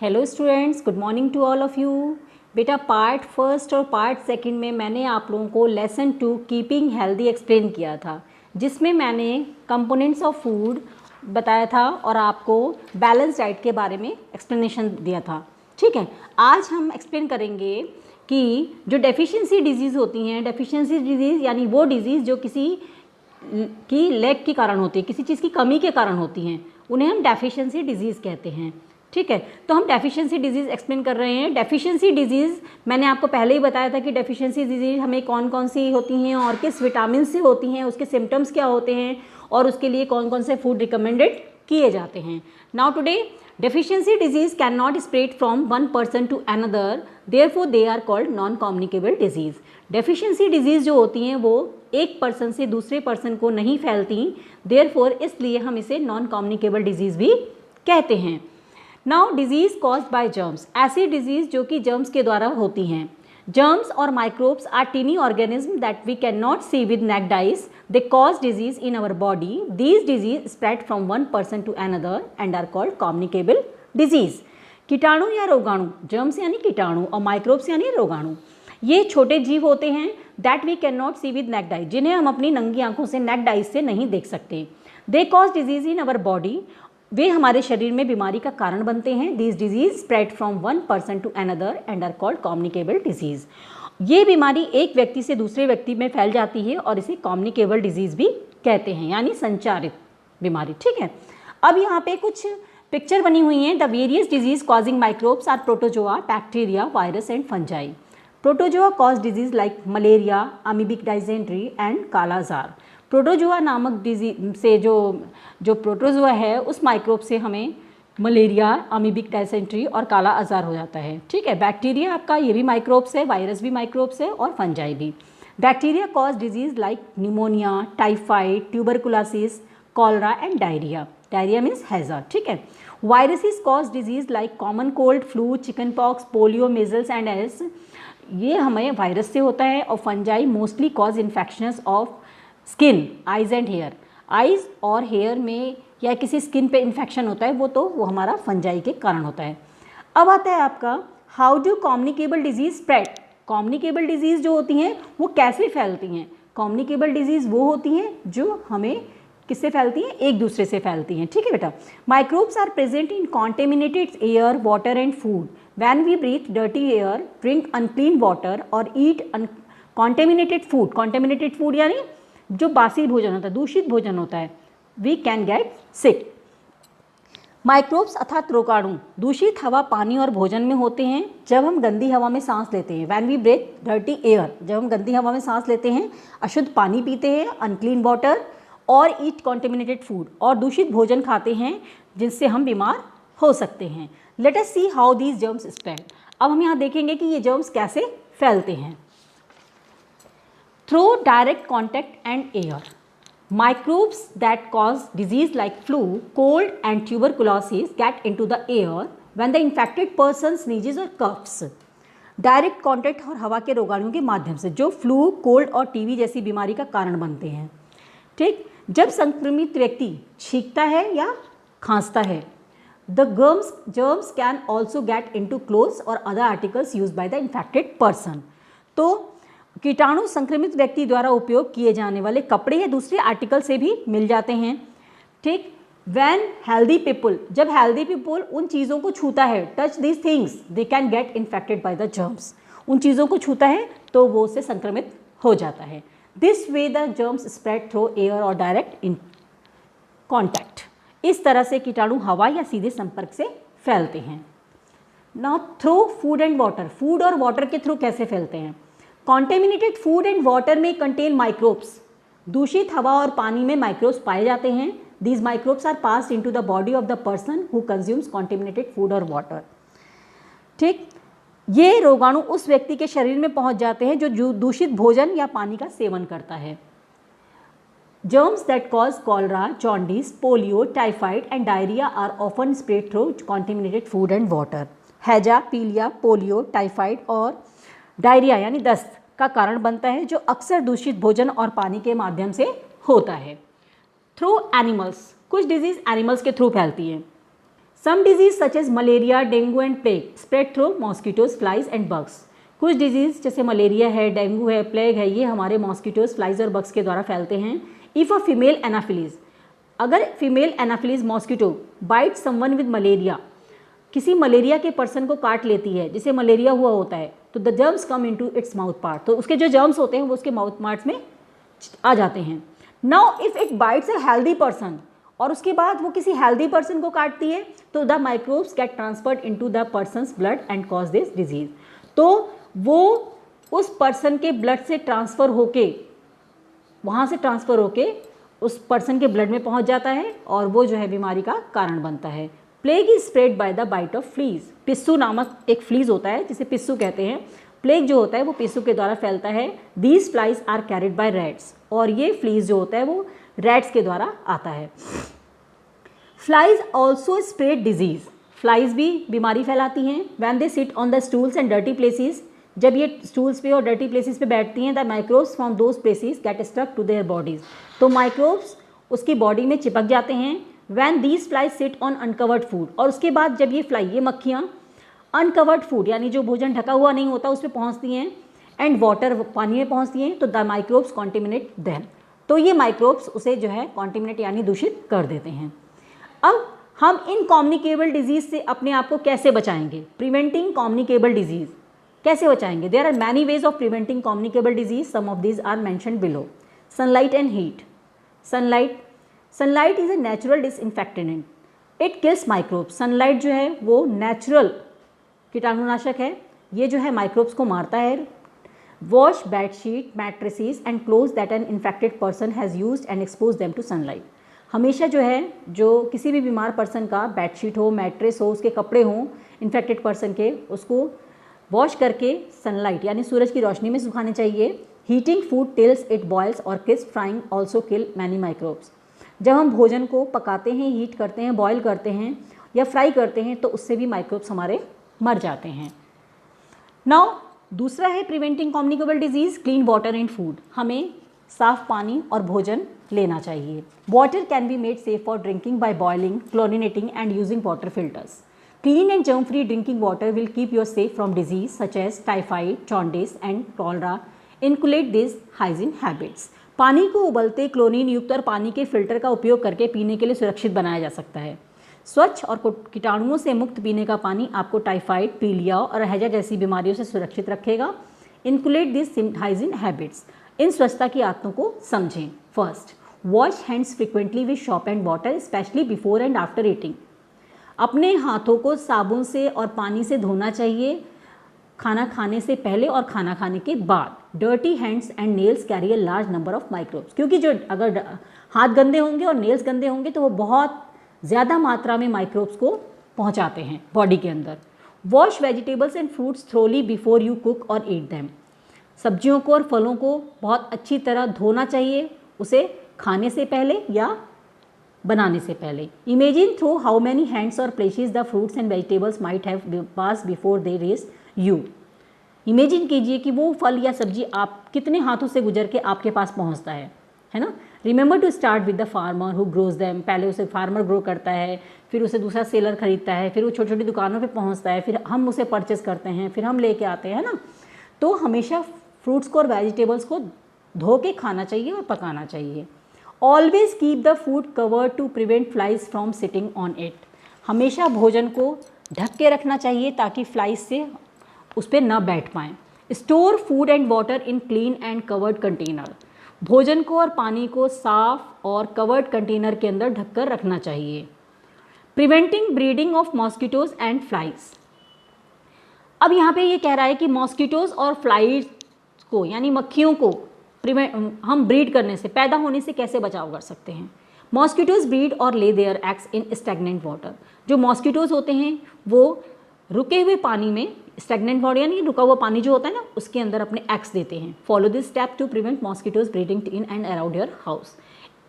Hello students, good morning to all of you. बेटा part first और part second में मैंने आप लोगों को लेसन 2 कीपिंग हेल्दी एक्सप्लेन किया था, जिसमें मैंने कंपोनेंट्स ऑफ फूड बताया था और आपको बैलेंस डाइट के बारे में एक्सप्लेनेशन दिया था। ठीक है, आज हम एक्सप्लेन करेंगे कि जो डेफिशिएंसी डिजीज़ होती हैं, डेफिशिएंसी डिजीज़ यानी वो डिजीज़ जो किसी की लैक के कारण होती है, किसी चीज़ की कमी के कारण होती हैं, उन्हें हम डेफिशिएंसी डिजीज़ कहते हैं। ठीक है, तो हम डेफिशिएंसी डिजीज़ एक्सप्लेन कर रहे हैं। डेफिशिएंसी डिजीज़ मैंने आपको पहले ही बताया था कि डेफिशिएंसी डिजीज़ हमें कौन कौन सी होती हैं और किस विटामिन से होती हैं, उसके सिम्टम्स क्या होते हैं और उसके लिए कौन कौन से फूड रिकमेंडेड किए जाते हैं। Now today deficiency diseases can not spread from one person to another, therefore they are called non communicable diseases. Deficiency diseases जो होती हैं वो एक पर्सन से दूसरे पर्सन को नहीं फैलती, देयरफॉर इसलिए हम इसे नॉन कम्युनिकेबल डिजीज़ भी कहते हैं। Now diseases caused by germs, ऐसी डिजीज़ जो कि जर्म्स के द्वारा होती हैं। जर्म्स और microbes are tiny organism that we can not see with naked eyes. They cause disease in our body. These disease spread from one person to another and are called communicable disease. कीटाणु या रोगाणु, germs यानी कीटाणु और microbes यानी रोगाणु, ये छोटे जीव होते हैं that we can not see with naked eyes, जिन्हें हम अपनी नंगी आंखों से नेक्ड आइज से नहीं देख सकते। They cause disease in our body, वे हमारे शरीर में बीमारी का कारण बनते हैं। This disease spread from one person to another and are called communicable disease. ये बीमारी एक व्यक्ति से दूसरे व्यक्ति में फैल जाती है और इसे कम्युनिकेबल डिजीज भी कहते हैं, यानी संचारित बीमारी। ठीक है, अब यहाँ पे कुछ पिक्चर बनी हुई हैं। The various disease causing microbes are protozoa, bacteria, virus and fungi. Protozoa cause disease like malaria, amoebic dysentery and kala azar. Protozoa नामक डिजीज से जो प्रोटोजोआ है उस माइक्रोब से हमें मलेरिया, अमीबिक डाइसेंट्री और काला आजार हो जाता है। ठीक है, बैक्टीरिया आपका ये भी माइक्रोब्स है, वायरस भी माइक्रोब्स है और फंजाई भी। Bacteria cause disease like pneumonia, typhoid, tuberculosis, cholera and diarrhoea. Diarrhoea means हैज़ा। ठीक है, viruses cause disease like common cold, flu, chicken pox, polio, measles and AIDS, ये हमें वायरस से होता है। और fungi mostly cause infections of skin, eyes and hair. Eyes और हेयर में या किसी स्किन पे इन्फेक्शन होता है वो हमारा फंजाई के कारण होता है। अब आता है आपका how do communicable disease spread. Communicable disease जो होती हैं वो कैसे फैलती हैं। कम्युनिकेबल डिजीज़ वो होती हैं जो हमें किससे फैलती हैं, एक दूसरे से फैलती हैं। ठीक है बेटा, microbes are present in contaminated air, water and food. When we breathe dirty air, drink unclean water और eat contaminated food. Contaminated food यानी जो बासी भोजन होता है, दूषित भोजन होता है, we can get sick. Microbes अर्थात रोगाणु दूषित हवा, पानी और भोजन में होते हैं जब हम गंदी हवा में सांस लेते हैं। When we breathe dirty air, जब हम गंदी हवा में सांस लेते हैं, अशुद्ध पानी पीते हैं, अनक्लीन वाटर और ईट कॉन्टेमिनेटेड फूड, और दूषित भोजन खाते हैं जिनसे हम बीमार हो सकते हैं। Let us see how these germs spread. अब हम यहाँ देखेंगे कि ये जर्म्स कैसे फैलते हैं। Through direct contact and air, microbes that cause disease like flu, cold and tuberculosis get into the air when the infected person sneezes or coughs. Direct contact और हवा के रोगाणुओं के माध्यम से जो फ्लू, कोल्ड और टीबी जैसी बीमारी का कारण बनते हैं। ठीक, जब संक्रमित व्यक्ति छींकता है या खांसता है, the germs can also get into clothes or other articles used by the infected person. तो कीटाणु संक्रमित व्यक्ति द्वारा उपयोग किए जाने वाले कपड़े या दूसरे आर्टिकल से भी मिल जाते हैं। ठीक, व्हेन हेल्दी पीपल, जब हेल्दी पीपल उन चीज़ों को छूता है, touch these things, they can get infected by the germs. उन चीज़ों को छूता है तो वो उससे संक्रमित हो जाता है। This way the germs spread through air और डायरेक्ट इन कॉन्टैक्ट। इस तरह से कीटाणु हवा या सीधे संपर्क से फैलते हैं। Now through food and water, food और वाटर के थ्रू कैसे फैलते हैं। कॉन्टेमिनेटेड फूड एंड वाटर में कंटेन माइक्रोब्स। दूषित हवा और पानी में माइक्रोब्स पाए जाते हैं। These microbes are passed into the body of the person who consumes contaminated food और वाटर। ठीक, ये रोगाणु उस व्यक्ति के शरीर में पहुंच जाते हैं जो दूषित भोजन या पानी का सेवन करता है। Germs that cause cholera, jaundice, polio, typhoid and diarrhoea are often spread through contaminated food and water. हैजा, पीलिया, पोलियो, टाइफाइड और डायरिया यानी दस्त का कारण बनता है, जो अक्सर दूषित भोजन और पानी के माध्यम से होता है। थ्रू एनिमल्स, कुछ डिजीज एनिमल्स के थ्रू फैलती है। Some diseases such as malaria, dengue and plague spread through mosquitoes, flies and bugs. कुछ डिजीज़ जैसे मलेरिया है, डेंगू है, प्लेग है, ये हमारे मॉस्किटोज, फ्लाइज और बग्स के द्वारा फैलते हैं। इफ़ अ फीमेल एनाफिलीज, अगर female Anopheles mosquito bite someone with malaria, किसी मलेरिया के पर्सन को काट लेती है जिसे मलेरिया हुआ होता है, तो the germs come into its mouth part, तो उसके जो जर्म्स होते हैं वो उसके माउथ पार्ट्स में आ जाते हैं। Now if it bytes a healthy person, और उसके बाद वो किसी हेल्दी पर्सन को काटती है, तो the microbes get transferred into the persons blood and cause this disease, तो वो उस पर्सन के ब्लड से ट्रांसफ़र होके, वहाँ से ट्रांसफ़र होके उस पर्सन के ब्लड में पहुँच जाता है और वो जो है बीमारी का कारण बनता है। Plague is spread by the bite of fleas, पिस्सू नामक एक फ्लीज होता है जिसे पिस्सू कहते हैं। प्लेग जो होता है वो पिस्सू के द्वारा फैलता है। These flies are carried by rats, और ये फ्लीज जो होता है वो रैट्स के द्वारा आता है। Flies also spread disease, flies भी बीमारी फैलाती हैं। When they sit on the stools and dirty places, जब ये स्टूल्स पे और डर्टी प्लेसेस पे बैठती हैं, the microbes from those places get stuck to their bodies, तो माइक्रोब्स उसकी बॉडी में चिपक जाते हैं। When these flies sit on uncovered food, और उसके बाद जब ये फ्लाई, ये मक्खियाँ अनकवर्ड फूड यानी जो भोजन ढका हुआ नहीं होता उस पर पहुँचती हैं, एंड वाटर पानी में पहुँचती हैं, तो द माइक्रोब्स कॉन्टिमिनेट देम, तो ये माइक्रोब्स उसे जो है कॉन्टिमिनेट यानी दूषित कर देते हैं। अब हम इन कॉम्युनिकेबल डिजीज़ से अपने आप को कैसे बचाएंगे? प्रिवेंटिंग कॉम्युनिकेबल डिजीज़ कैसे बचाएंगे? There are many ways of preventing communicable disease, some of these are mentioned below. Sunlight and heat. Sunlight is a natural disinfectant, it kills microbes. Sunlight जो है वो नेचुरल कीटाणुनाशक है, ये जो है माइक्रोब्स को मारता है। Wash bedsheet, mattresses and clothes that an infected person has used and expose them to sunlight. हमेशा जो है, जो किसी भी बीमार पर्सन का बेडशीट हो, मैट्रेस हो, उसके कपड़े हों इन्फेक्टेड पर्सन के, उसको वॉश करके सनलाइट यानी सूरज की रोशनी में सुखाने चाहिए। हीटिंग फूड टिल्स इट बॉयल्स और क्रिस्प फ्राइंग ऑल्सो किल मैनी माइक्रोब्स। जब हम भोजन को पकाते हैं, हीट करते हैं, बॉयल करते हैं या फ्राई करते हैं, तो उससे भी माइक्रोब्स हमारे मर जाते हैं। नाउ दूसरा है preventing communicable disease, clean water and food. हमें साफ पानी और भोजन लेना चाहिए। Water can be made safe for drinking by boiling, chlorinating and using water filters. Clean and germ-free drinking water will keep you safe from disease such as typhoid, jaundice and cholera. Inculcate these hygiene habits. पानी को उबलते chlorine युक्त और पानी के filter का उपयोग करके पीने के लिए सुरक्षित बनाया जा सकता है। स्वच्छ और कीटाणुओं से मुक्त पीने का पानी आपको टाइफाइड, पीलिया और हैजा जैसी बीमारियों से सुरक्षित रखेगा। Inculcate these hygiene habits. इन स्वच्छता की आदतों को समझें। First, wash hands frequently with soap and water, specially before and after eating. अपने हाथों को साबुन से और पानी से धोना चाहिए, खाना खाने से पहले और खाना खाने के बाद। Dirty hands and nails carry a large number of microbes, क्योंकि जो अगर हाथ गंदे होंगे और नेल्स गंदे होंगे तो वो बहुत ज़्यादा मात्रा में माइक्रोब्स को पहुंचाते हैं बॉडी के अंदर। Wash vegetables and fruits thoroughly before you cook और ईट दैम। सब्जियों को और फलों को बहुत अच्छी तरह धोना चाहिए, उसे खाने से पहले या बनाने से पहले। Imagine through how many hands और places the fruits and vegetables might have pass before they reach you. Imagine कीजिए कि वो फल या सब्जी आप कितने हाथों से गुजर के आपके पास पहुंचता है ना। Remember to start with the farmer who grows them. पहले उसे फार्मर ग्रो करता है, फिर उसे दूसरा सेलर खरीदता है, फिर वो छोटी छोटी दुकानों पे पहुंचता है, फिर हम उसे परचेस करते हैं, फिर हम लेके आते हैं ना। तो हमेशा फ्रूट्स को और वेजिटेबल्स को धो के खाना चाहिए और पकाना चाहिए। Always keep the food cover to prevent flies from sitting on it. हमेशा भोजन को ढक के रखना चाहिए ताकि फ्लाइज से उस पर न बैठ पाएँ। Store food and water in clean and covered container. भोजन को और पानी को साफ और कवर्ड कंटेनर के अंदर ढककर रखना चाहिए। Preventing breeding of mosquitoes and flies. अब यहाँ पे ये कह रहा है कि मॉस्किटोज और फ्लाइज को यानी मक्खियों को हम ब्रीड करने से, पैदा होने से कैसे बचाव कर सकते हैं। मॉस्किटोज ब्रीड और lay their eggs in stagnant water. जो मॉस्किटोज होते हैं वो रुके हुए पानी में, स्टैग्नेंट वाटर यानी रुका हुआ पानी जो होता है ना, उसके अंदर अपने एग्स देते हैं। Follow this step to prevent mosquitoes breeding in and around your house.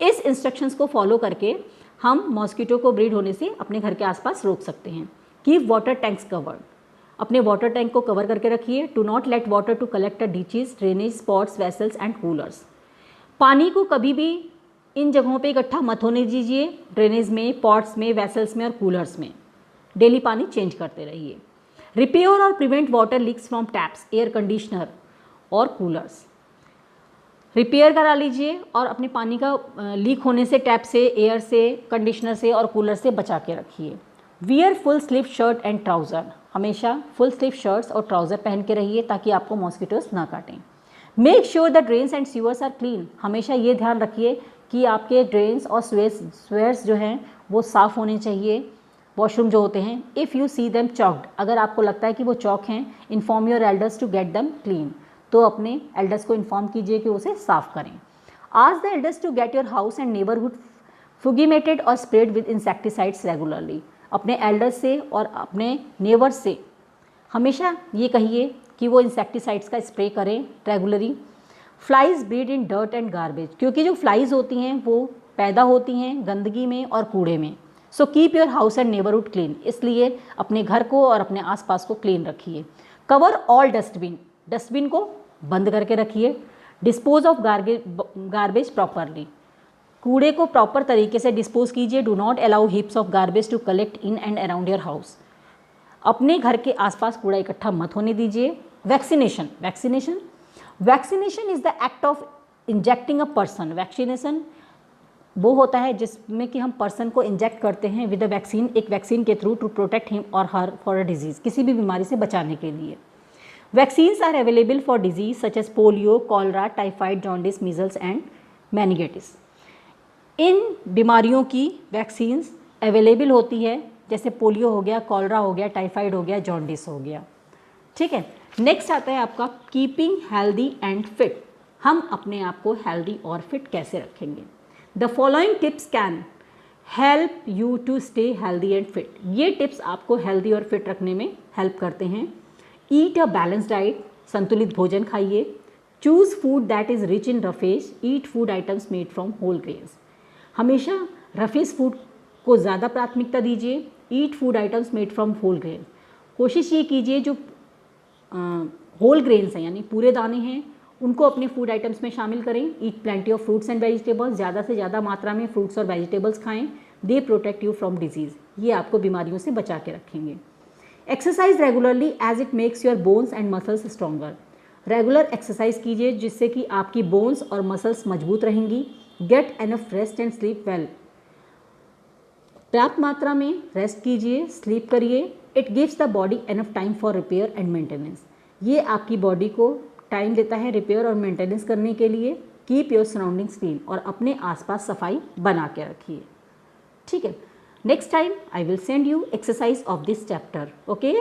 इस इंस्ट्रक्शंस को फॉलो करके हम मॉस्किटो को ब्रीड होने से अपने घर के आसपास रोक सकते हैं। Keep water tanks covered. अपने वाटर टैंक को कवर करके रखिए। To not let water to collect a ditches, drainage spots, vessels and coolers. पानी को कभी भी इन जगहों पे इकट्ठा मत होने दीजिए, ड्रेनेज में, पॉट्स में, वेसल्स में और कूलर्स में। डेली पानी चेंज करते रहिए। रिपेयर और prevent water leaks from taps, air conditioner और कूलर्स। रिपेयर करा लीजिए और अपने पानी का लीक होने से टैप से, एयर से, कंडीशनर से और कूलर से बचा के रखिए। Wear full sleeve shirt and trouser, हमेशा फुल स्लीव शर्ट्स और ट्राउज़र पहन के रहिए ताकि आपको मॉस्किटोज ना काटें। Make sure the drains and sewers are clean, हमेशा ये ध्यान रखिए कि आपके ड्रेन्स और स्वेयर्स जो हैं वो साफ़ होने चाहिए, वॉशरूम जो होते हैं। If you see them choked, अगर आपको लगता है कि वो चौक हैं, inform your elders to get them clean, तो अपने एल्डर्स को इन्फॉर्म कीजिए कि उसे साफ़ करें। Ask the elders to get your house and neighbourhood fumigated और स्प्रेड विद इंसेक्टिसाइड्स रेगुलरली, अपने एल्डर्स से और अपने नेबर्स से हमेशा ये कहिए कि वो इंसेक्टिसाइड्स का स्प्रे करें regularly. Flies breed in dirt and garbage, क्योंकि जो फ्लाइज होती हैं वो पैदा होती हैं गंदगी में और कूड़े में। So keep your house and neighbourhood clean, इसलिए अपने घर को और अपने आसपास को क्लीन रखिए। कवर ऑल डस्टबिन, डस्टबिन को बंद करके रखिए। डिस्पोज ऑफ गार्बेज प्रॉपरली, कूड़े को प्रॉपर तरीके से डिस्पोज कीजिए। Do not allow heaps of garbage to collect in and around your house, अपने घर के आसपास कूड़ा इकट्ठा मत होने दीजिए। Vaccination, vaccination is the act of injecting a person, vaccination वो होता है जिसमें कि हम पर्सन को इंजेक्ट करते हैं विद अ वैक्सीन, एक वैक्सीन के थ्रू, टू प्रोटेक्ट हिम और हर फॉर अ डिजीज़, किसी भी बीमारी से बचाने के लिए। Vaccines are available for diseases such as polio, cholera, typhoid, jaundice, measles and meningitis. इन बीमारियों की वैक्सीन्स अवेलेबल होती है, जैसे पोलियो हो गया, कॉलरा हो गया, टाइफाइड हो गया, जॉन्डिस हो गया। ठीक है, नेक्स्ट आता है आपका कीपिंग हेल्दी एंड फिट, हम अपने आप को हेल्दी और फिट कैसे रखेंगे। The following tips can help you to stay healthy and fit, ये टिप्स आपको हेल्दी और फिट रखने में हेल्प करते हैं। ईट अ बैलेंस डाइट, संतुलित भोजन खाइए। Choose food that is rich in roughage, eat food items made from whole grains, हमेशा रफेज फूड को ज़्यादा प्राथमिकता दीजिए। Eat food items made from whole grain, कोशिश ये कीजिए जो होल ग्रेन्स हैं यानी पूरे दाने हैं उनको अपने फूड आइटम्स में शामिल करें। Eat plenty of fruits and vegetables, ज़्यादा से ज़्यादा मात्रा में फ्रूट्स और वेजिटेबल्स खाएं। They protect you from diseases, ये आपको बीमारियों से बचा के रखेंगे। Exercise regularly as it makes your bones and muscles stronger, regular exercise कीजिए जिससे कि आपकी बोन्स और मसल्स मजबूत रहेंगी। Get enough rest and sleep well, पर्याप्त मात्रा में रेस्ट कीजिए, स्लीप करिए। It gives the body enough time for repair and maintenance, ये आपकी बॉडी को टाइम देता है रिपेयर और मेंटेनेंस करने के लिए। कीप योर सराउंडिंग्स क्लीन, और अपने आसपास सफाई बना के रखिए। ठीक है, next time I will send you exercise of this chapter. Okay.